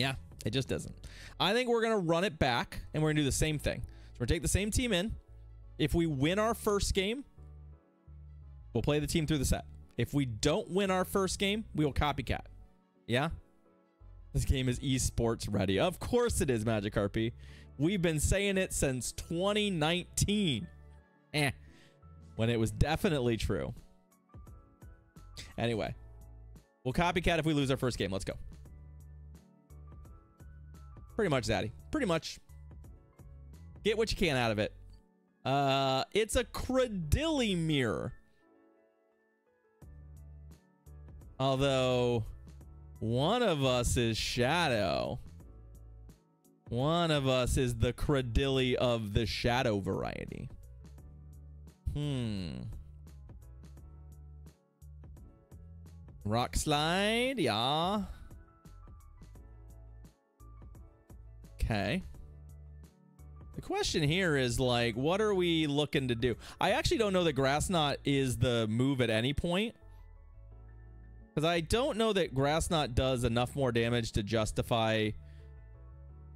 Yeah, it just doesn't. I think we're going to run it back, and we're going to do the same thing. So we're going to take the same team in. If we win our first game, we'll play the team through the set. If we don't win our first game, we will copycat. Yeah? This game is esports ready. Of course it is, Magikarp. We've been saying it since 2019. When it was definitely true. Anyway. We'll copycat if we lose our first game. Let's go. Pretty much, Zaddy. Pretty much. Get what you can out of it. It's a Cradilly mirror. Although, one of us is Shadow. One of us is the Cradilly of the Shadow variety. Rock Slide, yeah. Okay. The question here is, like, what are we looking to do? I actually don't know that Grass Knot is the move at any point. Because I don't know that Grass Knot does enough more damage to justify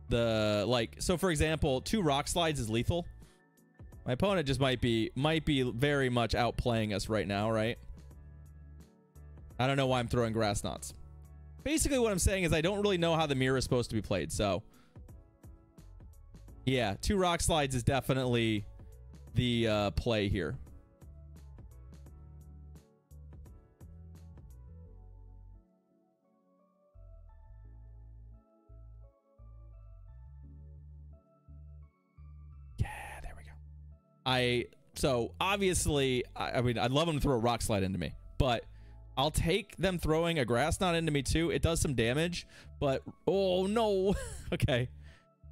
the, like, so for example, 2 Rock Slides is lethal. My opponent just might be very much outplaying us right now, right? I don't know why I'm throwing Grass Knots. Basically what I'm saying is I don't really know how the mirror is supposed to be played, so yeah, 2 Rock Slides is definitely the play here. Yeah, there we go. So obviously, I mean, I'd love them to throw a Rock Slide into me, but I'll take them throwing a Grass Knot into me too. It does some damage, but oh no. Okay.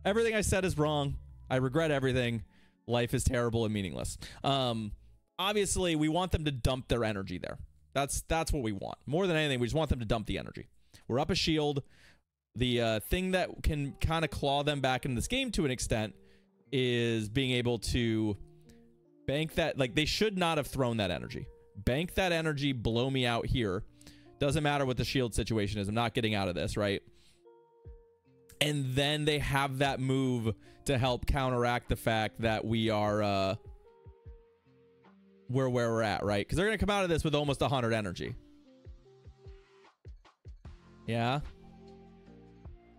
Everything I said is wrong. I regret everything. Life is terrible and meaningless. Obviously, we want them to dump their energy there. That's what we want. More than anything, we just want them to dump the energy. We're up a shield. The thing that can kind of claw them back in this game to an extent is being able to bank that. Like, they should not have thrown that energy. Bank that energy, blow me out here. Doesn't matter what the shield situation is. I'm not getting out of this, right? And then they have that move to help counteract the fact that we are where we're at, right? Because they're going to come out of this with almost 100 energy. Yeah.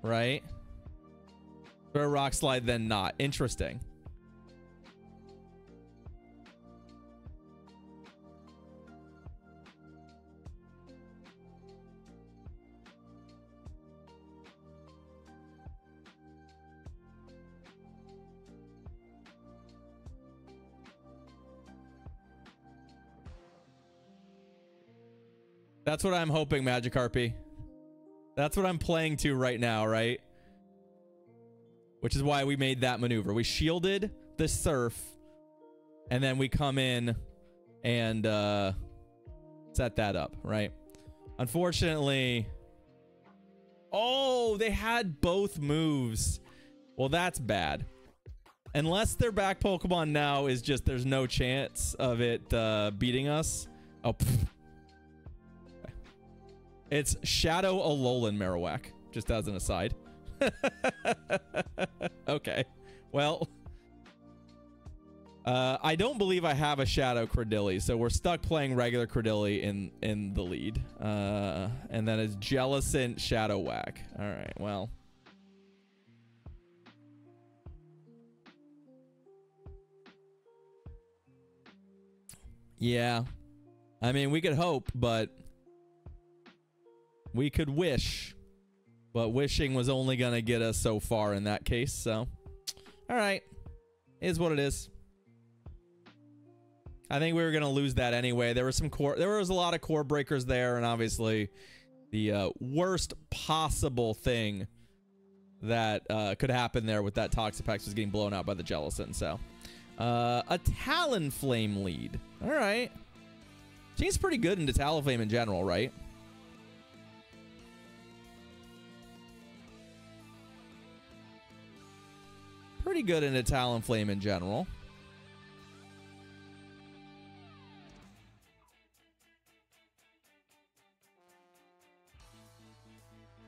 Right? For a Rock Slide, then not. Interesting. That's what I'm hoping, Magikarp. That's what I'm playing to right now, right? Which is why we made that maneuver. We shielded the Surf, and then we come in and set that up, right? Unfortunately... Oh, they had both moves. Well, that's bad. Unless their back Pokemon now is just there's no chance of it beating us. Oh, pfft. It's Shadow Alolan Marowak, just as an aside. Okay. Well, I don't believe I have a Shadow Cradilly, so we're stuck playing regular Cradilly in the lead. And then it's Jellicent Shadow Whack. All right, well. Yeah. I mean, we could hope, but... We could wish, but wishing was only going to get us so far in that case. So, all right, is what it is. I think we were going to lose that anyway. There was a lot of core breakers there, and obviously the worst possible thing that could happen there with that Toxapex was getting blown out by the Jellicent. So, a Talonflame lead. All right. Seems pretty good into Talonflame in general, right? Pretty good into Talonflame in general.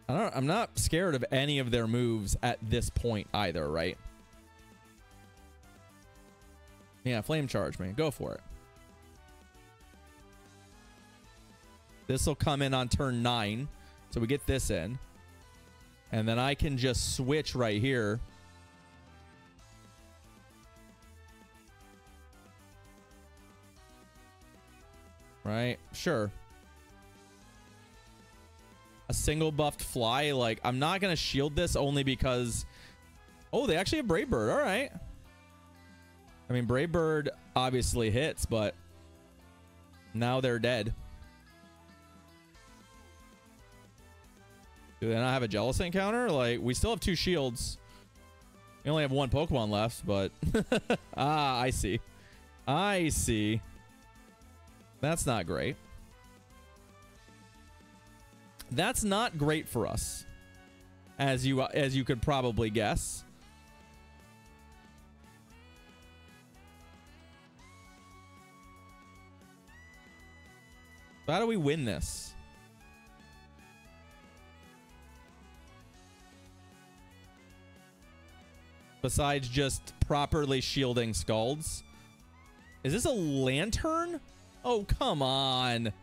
I'm not scared of any of their moves at this point either, right? Yeah, flame charge, man. Go for it. This will come in on turn 9. So we get this in. And then I can just switch right here. Right? Sure. A single buffed fly. Like, I'm not going to shield this only because... Oh, they actually have Brave Bird. All right. I mean, Brave Bird obviously hits, but now they're dead. Do they not have a Jealous encounter? Like, we still have 2 shields. We only have 1 Pokemon left, but... Ah, I see. I see. That's not great. That's not great for us, as you could probably guess. So how do we win this? Besides just properly shielding Scalds. Is this a Lantern? Oh, come on.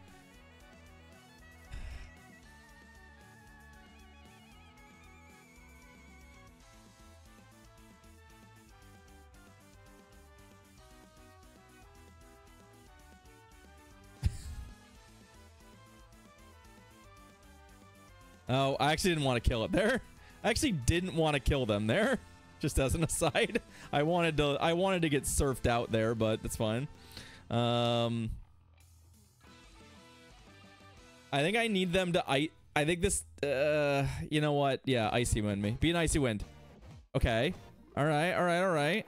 Oh, I actually didn't want to kill it there. I actually didn't want to kill them there. Just as an aside. I wanted to get surfed out there, but that's fine. I think I need them to I think this you know what? Yeah, Icy Wind me. Be an Icy Wind. Okay. All right. All right. All right.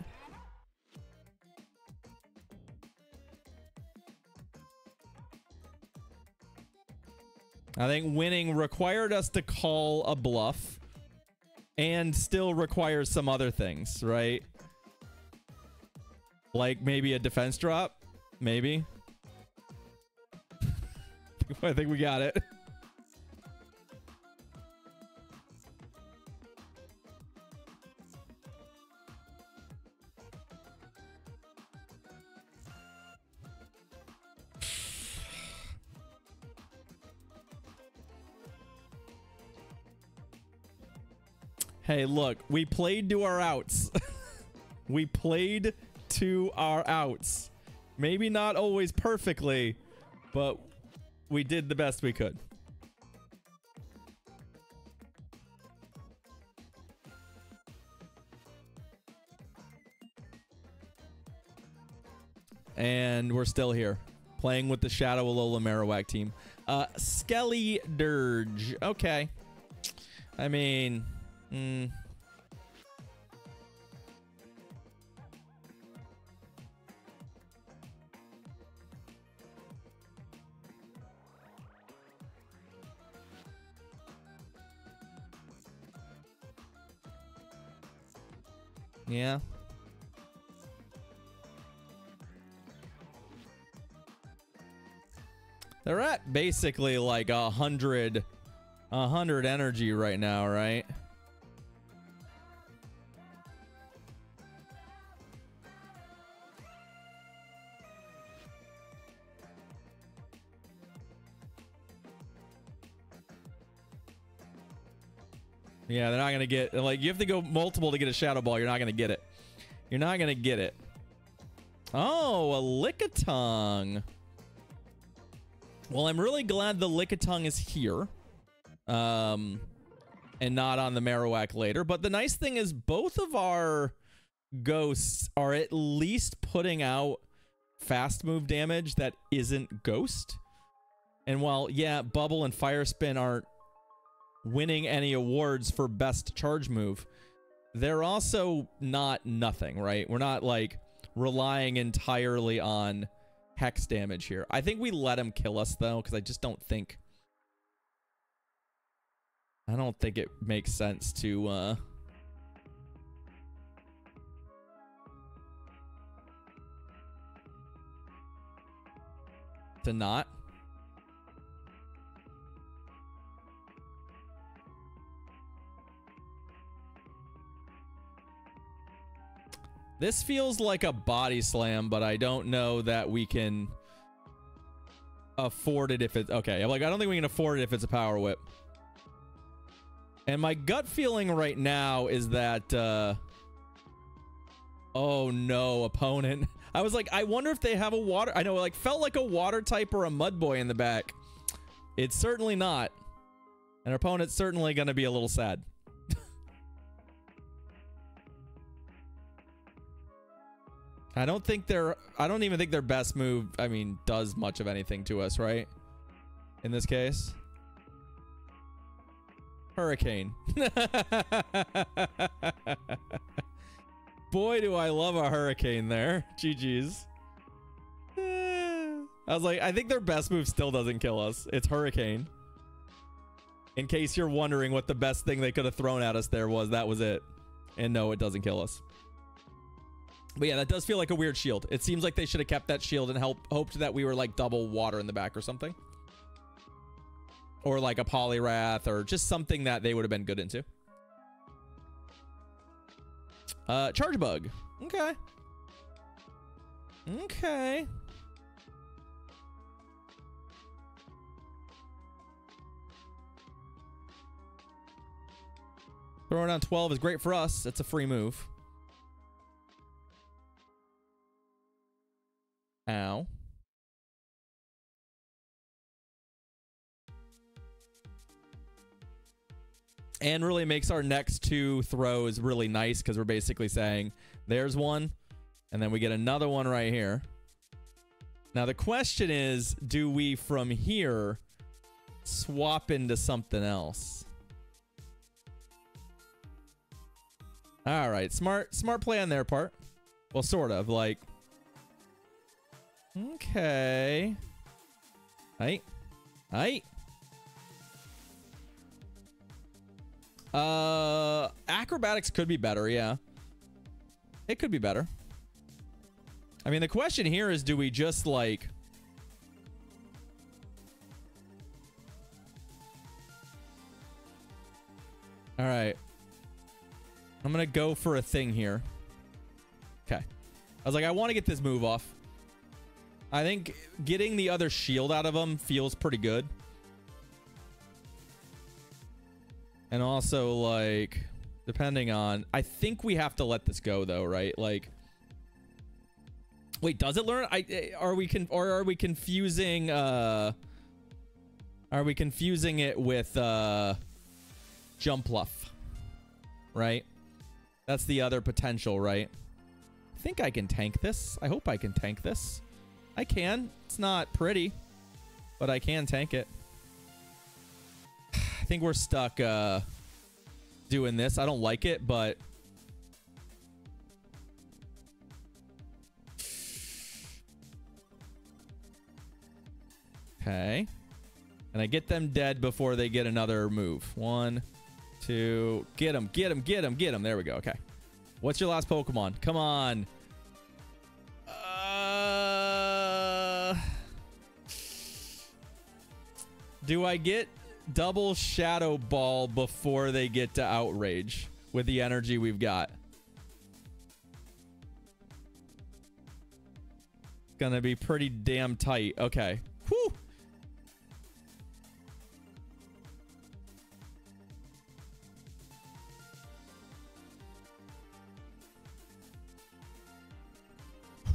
I think winning required us to call a bluff and still requires some other things, right? Like maybe a defense drop, maybe. I think we got it. Hey, look, we played to our outs. We played to our outs. Maybe not always perfectly, but we did the best we could. And we're still here, playing with the Shadow Alola Marowak team. Skelly Dirge. Okay. I mean... Yeah. They're at basically like 100 energy right now, right? Yeah, they're not going to get... Like, you have to go multiple to get a Shadow Ball. You're not going to get it. You're not going to get it. Oh, a Lickitung. Well, I'm really glad the Lickitung is here. And not on the Marowak later. But the nice thing is both of our ghosts are at least putting out fast move damage that isn't ghost. And while, yeah, Bubble and Fire Spin aren't winning any awards for best charge move, they're also not nothing, right? We're not like relying entirely on hex damage here. I think we let him kill us though, because I just don't think it makes sense to not. This feels like a body slam, but I don't know that we can afford it if it's... Okay, I'm like, I don't think we can afford it if it's a power whip. And my gut feeling right now is that... oh no, opponent. I was like, I wonder if they have a water... I know, it like felt like a water type or a mud boy in the back. It's certainly not. And our opponent's certainly going to be a little sad. I don't even think their best move, I mean, does much of anything to us, right? In this case. Hurricane. Boy, do I love a hurricane there. GG's. I was like, I think their best move still doesn't kill us. It's hurricane. In case you're wondering what the best thing they could have thrown at us there was, that was it. And no, it doesn't kill us. But yeah, that does feel like a weird shield. It seems like they should have kept that shield and hoped that we were like double water in the back or something. Or like a Poliwrath or just something that they would have been good into. Charge Bug. Okay. Okay. Throwing on 12 is great for us. It's a free move. Ow. And really makes our next two throws really nice because we're basically saying, there's one, and then we get another one right here. Now the question is, do we from here swap into something else? All right, smart play on their part. Well, sort of, like... Okay. Hey. Hey. Acrobatics could be better, yeah. It could be better. I mean, the question here is, do we just, like... All right. I'm gonna go for a thing here. Okay. I was like, I want to get this move off. I think getting the other shield out of him feels pretty good. And also, like, depending on... I think we have to let this go, though, right? Like... Wait, does it learn? Are we confusing... Are we confusing it with, Jumpluff? Right? That's the other potential, right? I think I can tank this. I hope I can tank this. I can. It's not pretty, but I can tank it. I think we're stuck doing this. I don't like it, but... Okay. And I get them dead before they get another move. 1, 2... Get him, get him, get him, get him. There we go. Okay. What's your last Pokemon? Come on. Do I get double Shadow Ball before they get to Outrage with the energy we've got? It's gonna be pretty damn tight. Okay. Whew.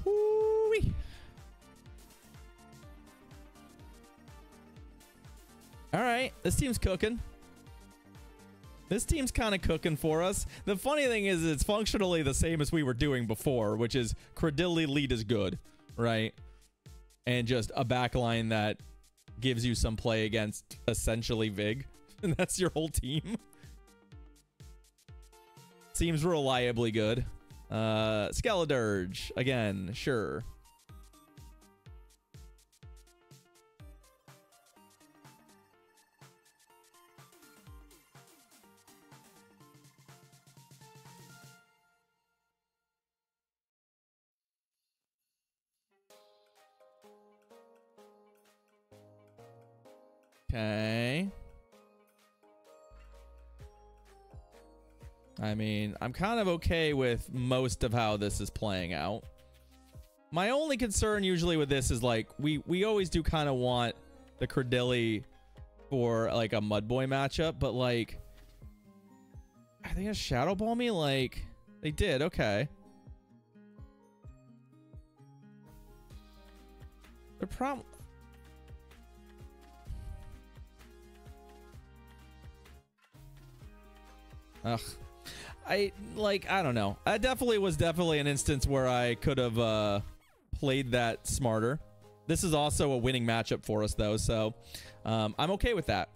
Whoo-wee. All right, this team's cooking. This team's kind of cooking for us. The funny thing is, it's functionally the same as we were doing before, which is Credility lead is good, right? And just a backline that gives you some play against essentially Vig. And that's your whole team. Seems reliably good. Skeledirge, again, sure. Okay. I mean, I'm kind of okay with most of how this is playing out. My only concern usually with this is like we always do kind of want the Credilli for like a Mudboy matchup, but like are they gonna Shadow Ball me? Like they did, okay. The problem. Ugh. I don't know. That was definitely an instance where I could have played that smarter. This is also a winning matchup for us though, so I'm okay with that.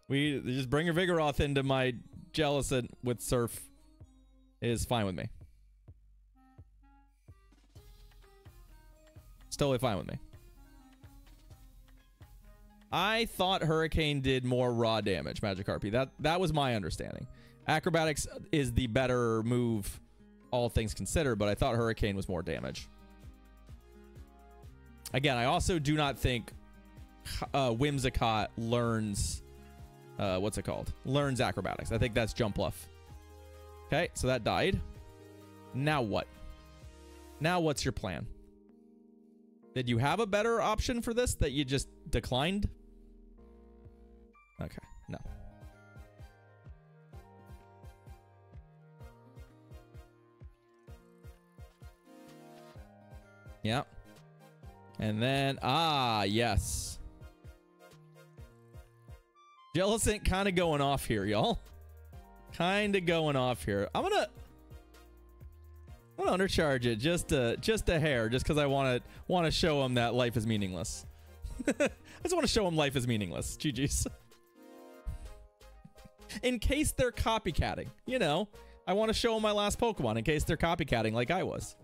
We just bring your Vigoroth into my Jellicent with Surf is fine with me. It's totally fine with me. I thought Hurricane did more raw damage, Magikarp. That was my understanding. Acrobatics is the better move, all things considered, but I thought Hurricane was more damage. Again, I also do not think Whimsicott learns, what's it called? Learns Acrobatics. I think that's Jump Bluff. Okay, so that died. Now what? Now what's your plan? Did you have a better option for this that you just declined? Okay, no. Yeah. And then, yes. Jellicent kind of going off here, y'all. Kind of going off here. I'm gonna undercharge it just a hair, just because I want to show him that life is meaningless. I just want to show him life is meaningless. GG's. In case they're copycatting, you know, I want to show him my last Pokemon in case they're copycatting like I was.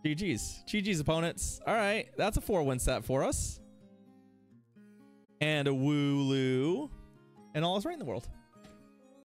GG's opponents. All right, that's a 4-win set for us. And a Wooloo. And all is right in the world.